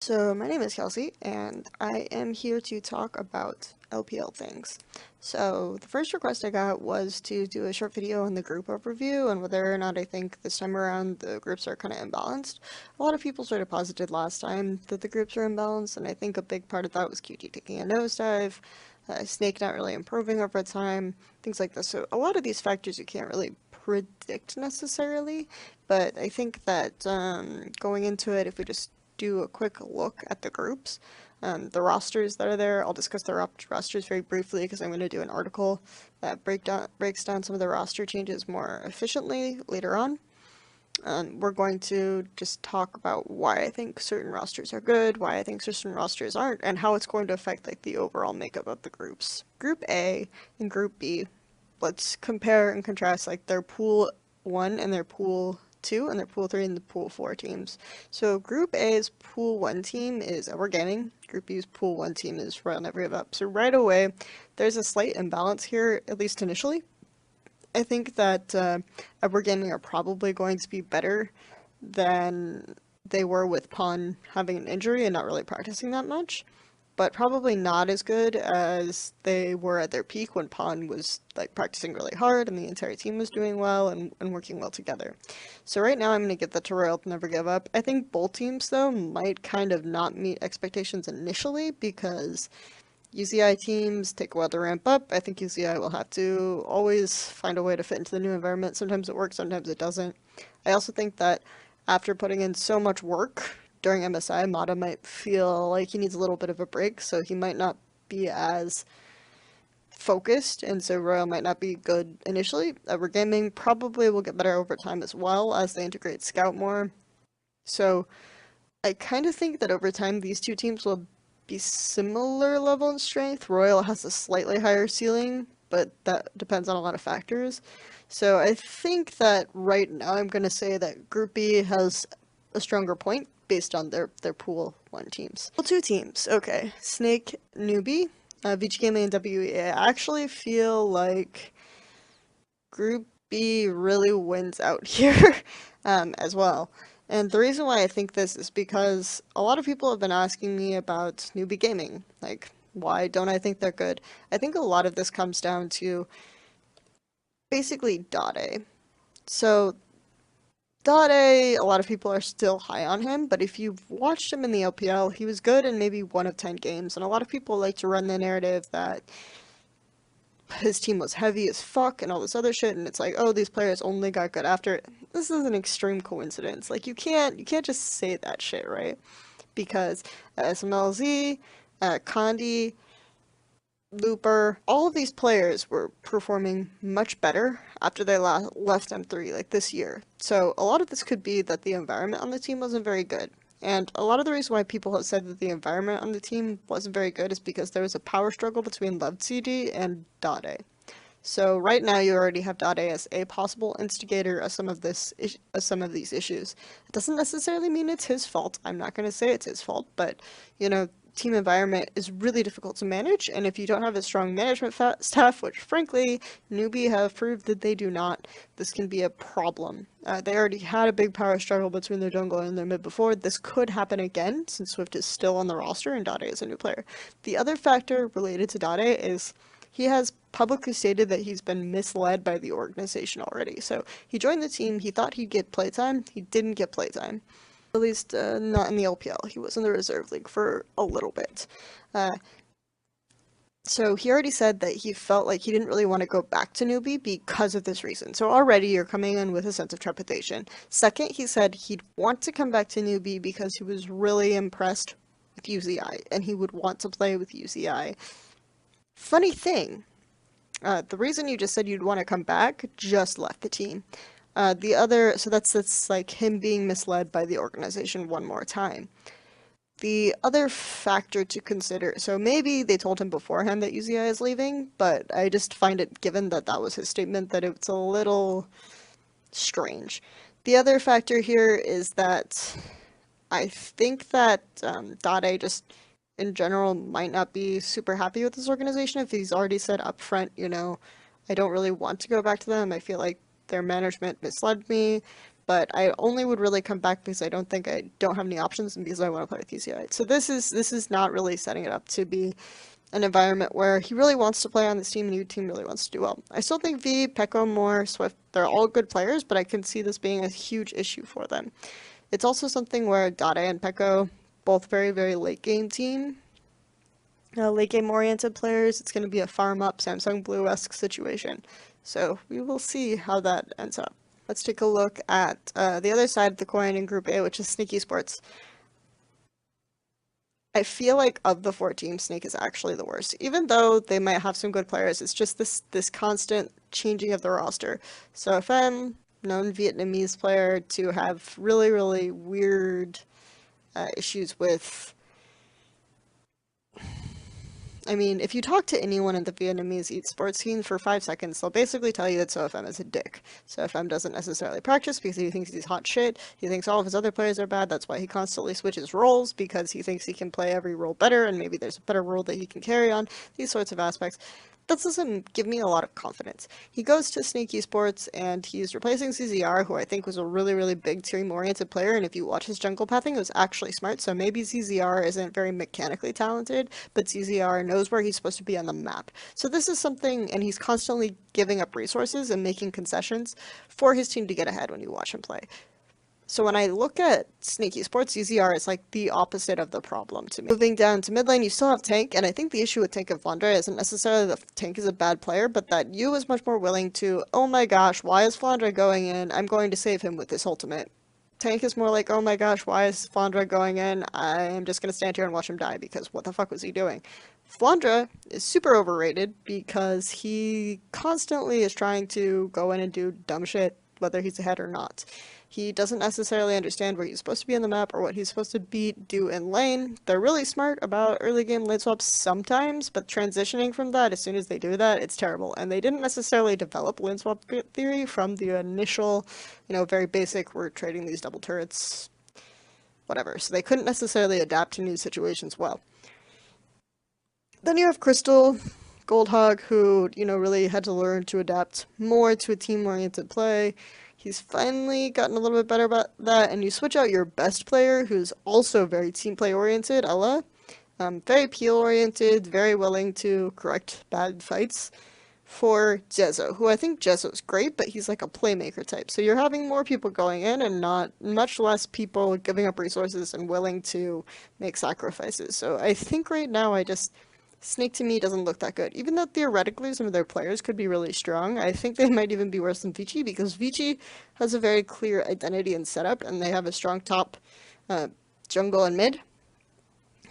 So my name is Kelsey, and I am here to talk about LPL things. So the first request I got was to do a short video on the group overview and whether or not I think this time around the groups are kind of imbalanced. A lot of people sort of posited last time that the groups are imbalanced, and I think a big part of that was QT taking a nosedive, Snake not really improving over time, things like this. So a lot of these factors you can't really predict necessarily, but I think that going into it, if we just do a quick look at the groups, the rosters that are there. I'll discuss the rosters very briefly because I'm going to do an article that breaks down some of the roster changes more efficiently later on. We're going to just talk about why I think certain rosters are good, why I think certain rosters aren't, and how it's going to affect like the overall makeup of the groups. Group A and Group B, let's compare and contrast like their Pool 1 and their Pool 2 and their Pool 3 and the Pool 4 teams. So Group A's Pool 1 team is We're Gaming. Group B's Pool 1 team is Royal Never Give Up. So right away, there's a slight imbalance here, at least initially. I think that We're Gaming are probably going to be better than they were with Pawn having an injury and not really practicing that much, but probably not as good as they were at their peak when Pawn was like practicing really hard and the entire team was doing well and working well together. So right now I'm going to give that to Royal to Never Give Up. I think both teams though might kind of not meet expectations initially because UZI teams take a while to ramp up. I think UZI will have to always find a way to fit into the new environment. Sometimes it works, sometimes it doesn't. I also think that after putting in so much work during MSI, Mata might feel like he needs a little bit of a break, so he might not be as focused, and so Royal might not be good initially. We're Gaming probably will get better over time as well as they integrate Scout more. So I kind of think that over time these two teams will be similar level in strength. Royal has a slightly higher ceiling, but that depends on a lot of factors. So I think that right now I'm going to say that Group B has a stronger point based on their Pool 1 teams. Pool 2 teams, okay. Snake, Newbee, Vici Gaming, and WEA. I actually feel like Group B really wins out here as well. And the reason why I think this is because a lot of people have been asking me about Newbee Gaming. Like, why don't I think they're good? I think a lot of this comes down to basically Dade. So, Dade, a lot of people are still high on him, but if you've watched him in the LPL, he was good in maybe 1 of 10 games, and a lot of people like to run the narrative that his team was heavy as fuck and all this other shit, and it's like, oh, these players only got good after it. This is an extreme coincidence. Like, you can't just say that shit, right? Because SMLZ, Condi, Looper, all of these players were performing much better after they left M3, like this year. So a lot of this could be that the environment on the team wasn't very good. And a lot of the reason why people have said that the environment on the team wasn't very good is because there was a power struggle between LovedCD and Dade. So right now you already have Dade as a possible instigator of some of these issues. It doesn't necessarily mean it's his fault. I'm not going to say it's his fault, but you know, team environment is really difficult to manage, and if you don't have a strong management staff, which frankly Newbee have proved that they do not, this can be a problem. They already had a big power struggle between their jungle and their mid before. This could happen again since Swift is still on the roster and Dade is a new player. The other factor related to Dade is he has publicly stated that he's been misled by the organization already. So he joined the team, he thought he'd get playtime, he didn't get playtime. At least not in the LPL. He was in the reserve league for a little bit. So he already said that he felt like he didn't really want to go back to Newbee because of this reason. So already you're coming in with a sense of trepidation. Second, he said he'd want to come back to Newbee because he was really impressed with UZI and he would want to play with UZI. Funny thing, the reason you just said you'd want to come back just left the team. So that's like him being misled by the organization one more time. The other factor to consider, so maybe they told him beforehand that UZI is leaving, but I just find it, given that that was his statement, that it's a little strange. The other factor here is that I think that Dade just in general might not be super happy with this organization if he's already said up front, you know, I don't really want to go back to them. I feel like their management misled me, but I only would really come back because I don't have any options and because I want to play with UCI. So this is not really setting it up to be an environment where he really wants to play on this team and your team really wants to do well. I still think V, Pekko, Moore, Swift, they're all good players, but I can see this being a huge issue for them. It's also something where Dade and Pekko, both very, very late game team, late game oriented players, it's going to be a farm up Samsung Blue-esque situation. So we will see how that ends up. Let's take a look at the other side of the coin in Group A, which is Sneaky Sports. I feel like of the 4 teams, Snake is actually the worst. Even though they might have some good players, it's just this constant changing of the roster. So if I'm known Vietnamese player to have really, really weird issues with... I mean, if you talk to anyone in the Vietnamese esports scene for 5 seconds, they'll basically tell you that SoFM is a dick. SoFM doesn't necessarily practice because he thinks he's hot shit. He thinks all of his other players are bad. That's why he constantly switches roles, because he thinks he can play every role better and maybe there's a better role that he can carry on. These sorts of aspects. That doesn't give me a lot of confidence. He goes to Sneaky Sports and he's replacing CZR, who I think was a really, really big team-oriented player, and if you watch his jungle pathing, it was actually smart, so maybe CZR isn't very mechanically talented, but CZR knows where he's supposed to be on the map. So this is something, and he's constantly giving up resources and making concessions for his team to get ahead when you watch him play. So when I look at Sneaky Sports, CZR is like the opposite of the problem to me. Moving down to mid lane, you still have Tank, and I think the issue with Tank and Flandre isn't necessarily that Tank is a bad player, but that you is much more willing to, oh my gosh, why is Flandre going in? I'm going to save him with this ultimate. Tank is more like, oh my gosh, why is Flandre going in? I'm just going to stand here and watch him die, because what the fuck was he doing? Flandre is super overrated because he constantly is trying to go in and do dumb shit, whether he's ahead or not. He doesn't necessarily understand where he's supposed to be on the map or what he's supposed to do in lane. They're really smart about early game lane swaps sometimes, but transitioning from that, as soon as they do that, it's terrible. And they didn't necessarily develop lane swap theory from the initial, very basic, we're trading these double turrets, whatever. So they couldn't necessarily adapt to new situations well. Then you have Crystal, Goldhog, who, really had to learn to adapt more to a team-oriented play. He's finally gotten a little bit better about that, and you switch out your best player, who's also very team play oriented, Ella. Very peel oriented, very willing to correct bad fights, for Jezzo, who I think Jezzo's great, but he's like a playmaker type. So you're having more people going in and not much less people giving up resources and willing to make sacrifices. So I think right now Snake to me doesn't look that good. Even though theoretically some of their players could be really strong, I think they might even be worse than Vici, because Vici has a very clear identity and setup, and they have a strong top jungle and mid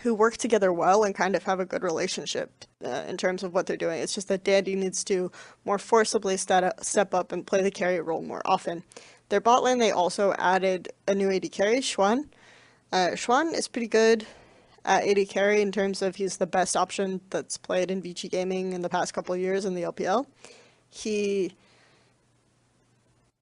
who work together well and kind of have a good relationship in terms of what they're doing. It's just that Dandy needs to more forcibly step up and play the carry role more often. Their bot lane, they also added a new AD carry, Xuan. Xuan is pretty good at AD carry in terms of he's the best option that's played in Vici Gaming in the past couple of years in the LPL.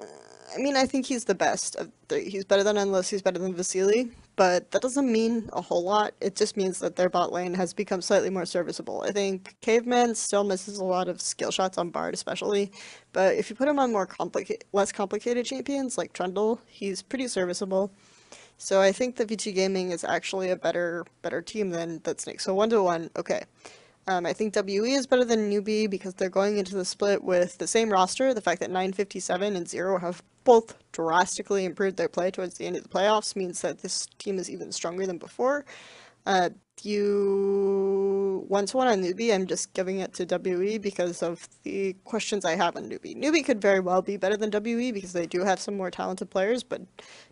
I think he's the best. He's better than Endless, he's better than Vasily, but that doesn't mean a whole lot. It just means that their bot lane has become slightly more serviceable. I think Caveman still misses a lot of skill shots on Bard especially, but if you put him on less complicated champions like Trundle, he's pretty serviceable. So I think that Vici Gaming is actually a better team than Snake. So 1-1, okay. I think WE is better than Newbee because they're going into the split with the same roster. The fact that 957 and 0 have both drastically improved their play towards the end of the playoffs means that this team is even stronger than before. 1-1 on Newbee, I'm just giving it to WE because of the questions I have on Newbee. Newbee could very well be better than WE because they do have some more talented players, but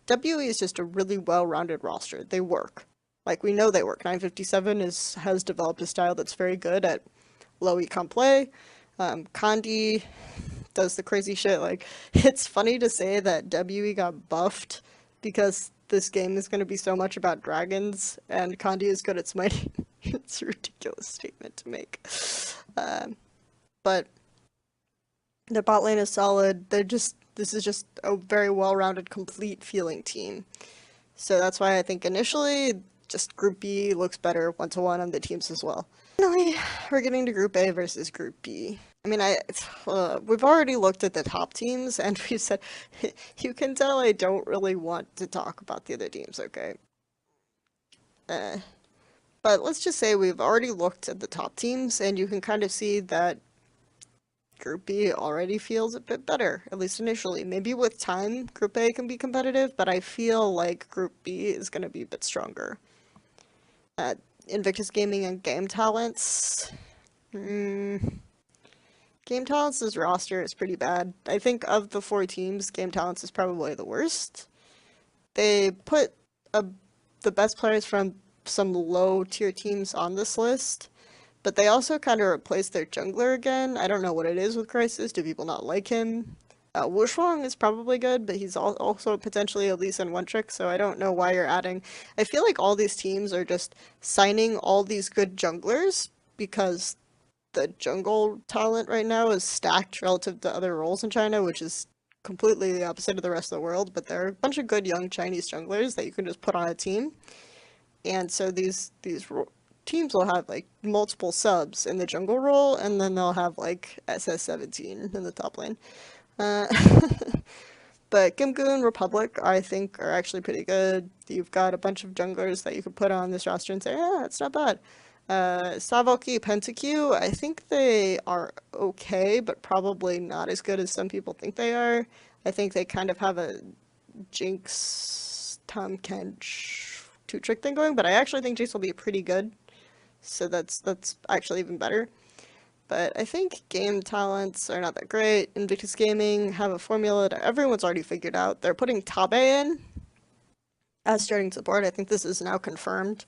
WE is just a really well-rounded roster. They work. Like, we know they work. 957 has developed a style that's very good at low econ play. Kandi does the crazy shit. Like, it's funny to say that WE got buffed because this game is going to be so much about dragons, and Kandi is good at smiting. It's a ridiculous statement to make. But the bot lane is solid. This is just a very well-rounded, complete feeling team. So that's why I think initially, just Group B looks better 1-1 on the teams as well. Finally, we're getting to Group A versus Group B. I mean, we've already looked at the top teams, and we said, you can tell I don't really want to talk about the other teams, okay? Uh, but let's just say we've already looked at the top teams, and you can kind of see that Group B already feels a bit better, at least initially. Maybe with time, Group A can be competitive, but I feel like Group B is going to be a bit stronger. Invictus Gaming and Game Talents. Game Talents' roster is pretty bad. I think of the 4 teams, Game Talents is probably the worst. They put the best players from some low-tier teams on this list, but they also kind of replaced their jungler again. I don't know what it is with Crisis. Do people not like him? Wushuang is probably good, but he's also potentially a Lee Sin one-trick, so I don't know why you're adding. I feel like all these teams are just signing all these good junglers because the jungle talent right now is stacked relative to other roles in China, which is completely the opposite of the rest of the world, but there are a bunch of good young Chinese junglers that you can just put on a team. And so these teams will have like multiple subs in the jungle role, and then they'll have like SS17 in the top lane. But Gimgoon, Republic, I think are actually pretty good. You've got a bunch of junglers that you could put on this roster and say, yeah, it's not bad. Savoki, PentaQ, I think they are okay, but probably not as good as some people think they are. I think they kind of have a Jinx, Tahm Kench 2-trick thing going, but I actually think Jinx will be pretty good. So that's actually even better. But I think game talents are not that great. Invictus Gaming have a formula that everyone's already figured out. They're putting Tabe in as starting support. I think this is now confirmed.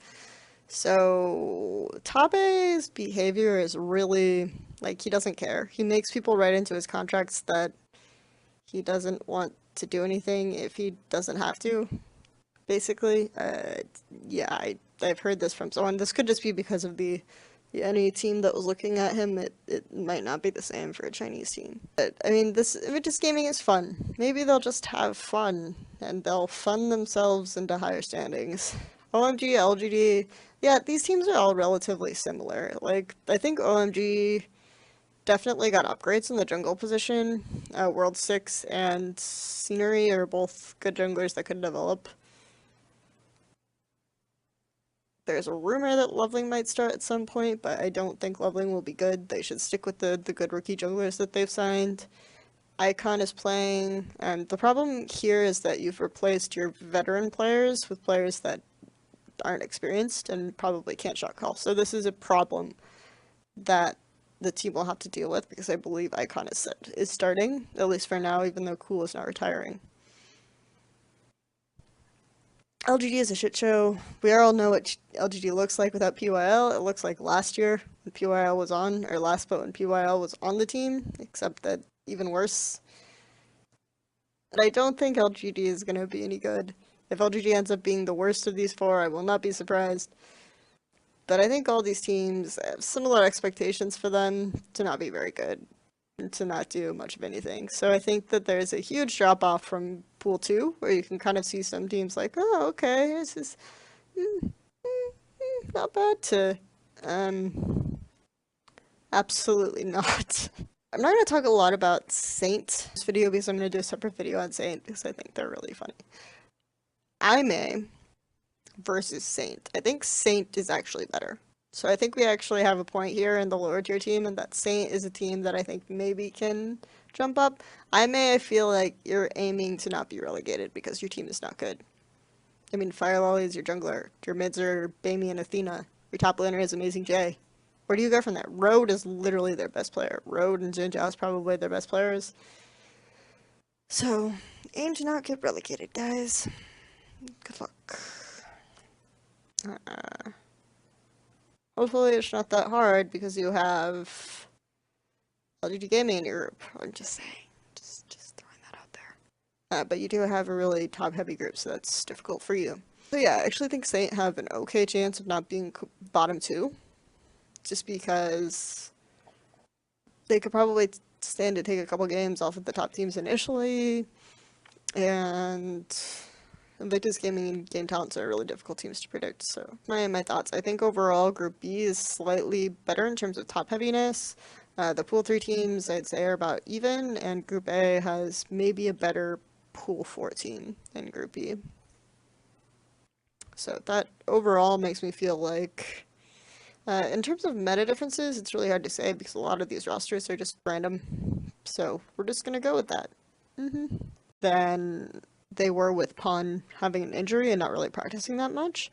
So Tabe's behavior is really, like, he doesn't care. He makes people write into his contracts that he doesn't want to do anything if he doesn't have to, basically. Yeah, I've heard this from someone. This could just be because of any team that was looking at him. It might not be the same for a Chinese team. But, I mean, this Invictus Gaming is fun. Maybe they'll just have fun, and they'll fund themselves into higher standings. OMG, LGD, yeah, these teams are all relatively similar. Like, I think OMG definitely got upgrades in the jungle position. World 6 and Scenery are both good junglers that could develop. There's a rumor that Loveling might start at some point, but I don't think Loveling will be good. They should stick with the good rookie junglers that they've signed. Icon is playing, and the problem here is that you've replaced your veteran players with players that aren't experienced and probably can't shot call. So this is a problem that the team will have to deal with, because I believe Icon is starting, at least for now, even though Cool is not retiring. LGD is a shit show. We all know what LGD looks like without PYL. It looks like last year when PYL was on, or last spot when PYL was on the team, except that even worse. And I don't think LGD is going to be any good. If LGD ends up being the worst of these 4, I will not be surprised. But I think all these teams have similar expectations for them to not be very good, and to not do much of anything. So I think that there's a huge drop-off from Pool 2, where you can kind of see some teams like, oh, okay, this is not bad, to absolutely not. I'm not going to talk a lot about Saint this video, because I'm going to do a separate video on Saint, because I think they're really funny. Aimee versus Saint. I think Saint is actually better. So I think we actually have a point here in the lower tier team, and that Saint is a team that I think maybe can jump up. Aimee, I feel like you're aiming to not be relegated because your team is not good. I mean, Fire Lolly is your jungler. Your mids are Bamey and Athena. Your top laner is Amazing J. Where do you go from there? Road is literally their best player. Road and Jinjiao is probably their best players. So, aim to not get relegated, guys. Good luck. Hopefully it's not that hard, because you have LGD Gaming in your group. I'm just saying. Just throwing that out there. But you do have a really top-heavy group, so that's difficult for you. So yeah, I actually think Saint have an okay chance of not being bottom 2. Just because they could probably stand to take a couple games off of the top teams initially, and Invictus Gaming and Game Talents are really difficult teams to predict. So my thoughts. I think overall Group B is slightly better in terms of top heaviness. The Pool 3 teams, I'd say, are about even, and Group A has maybe a better Pool 4 team than Group B. So that overall makes me feel like, in terms of meta differences, it's really hard to say because a lot of these rosters are just random. So we're just gonna go with that. Then they were with Pun having an injury and not really practicing that much,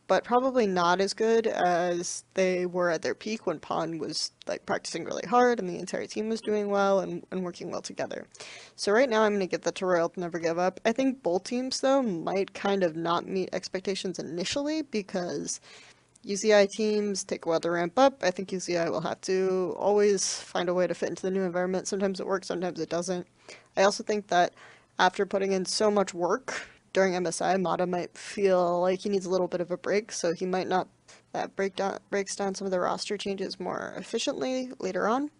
but probably not as good as they were at their peak when Pun was like practicing really hard and the entire team was doing well and working well together. So right now I'm going to give that to Royal to Never Give Up. I think both teams though might kind of not meet expectations initially because UZI teams take a while to ramp up. I think UZI will have to always find a way to fit into the new environment. Sometimes it works, sometimes it doesn't. I also think that after putting in so much work during MSI, Mata might feel like he needs a little bit of a break, so he might not breaks down some of the roster changes more efficiently later on.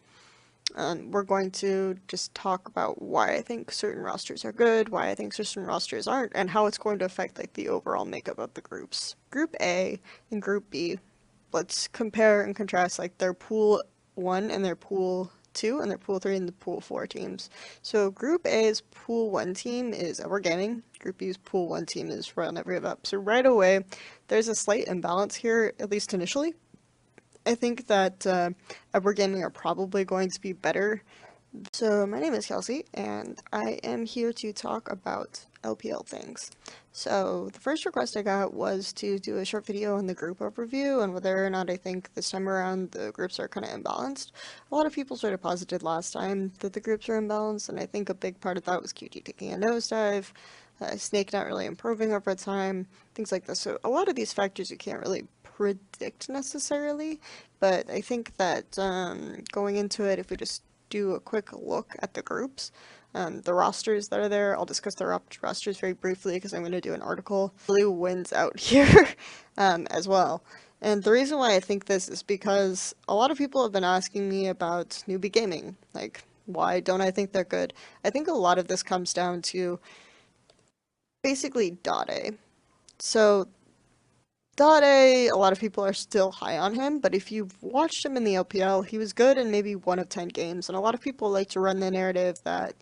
We're going to just talk about why I think certain rosters are good, why I think certain rosters aren't, and how it's going to affect like the overall makeup of the groups. Group A and Group B, let's compare and contrast like their Pool 1 and their Pool 2 and their Pool 3 and the Pool 4 teams. So Group A's Pool 1 team is We're Gaming. Group B's Pool 1 team is Royal Never Give Up. So right away, there's a slight imbalance here, at least initially. I think that We're Gaming are probably going to be better. So my name is Kelsey, and I am here to talk about LPL things. So the first request I got was to do a short video on the group overview and whether or not I think this time around the groups are kind of imbalanced. A lot of people sort of posited last time that the groups are imbalanced, and I think a big part of that was QT taking a nosedive, Snake not really improving over time, things like this. So a lot of these factors you can't really predict necessarily, but I think that going into it, if we just do a quick look at the groups, the rosters that are there. I'll discuss the rosters very briefly because I'm going to do an article. Blue wins out here as well. And the reason why I think this is because a lot of people have been asking me about Newbee Gaming. Like, why don't I think they're good? I think a lot of this comes down to basically Dade. So Dade, a lot of people are still high on him, but if you've watched him in the LPL, he was good in maybe 1 of 10 games, and a lot of people like to run the narrative that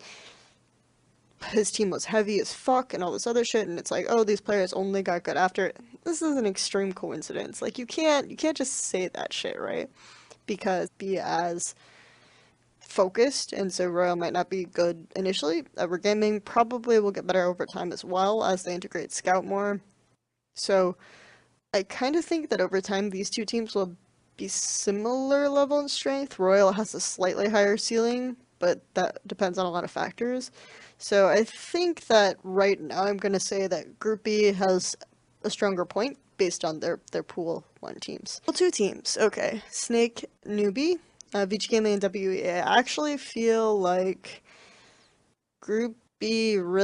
his team was heavy as fuck and all this other shit, and it's like, oh, these players only got good after it. This is an extreme coincidence. Like, you can't just say that shit, right? Because be as focused, and so Royal might not be good initially. We're Gaming probably will get better over time as well as they integrate Scout more. So I kind of think that over time these two teams will be similar level in strength. Royal has a slightly higher ceiling, but that depends on a lot of factors. So I think that right now I'm going to say that Group B has a stronger point based on their Pool 1 teams. Pool 2 teams, okay. Snake, Newbee, Vici Gaming, and WEA. I actually feel like Group B really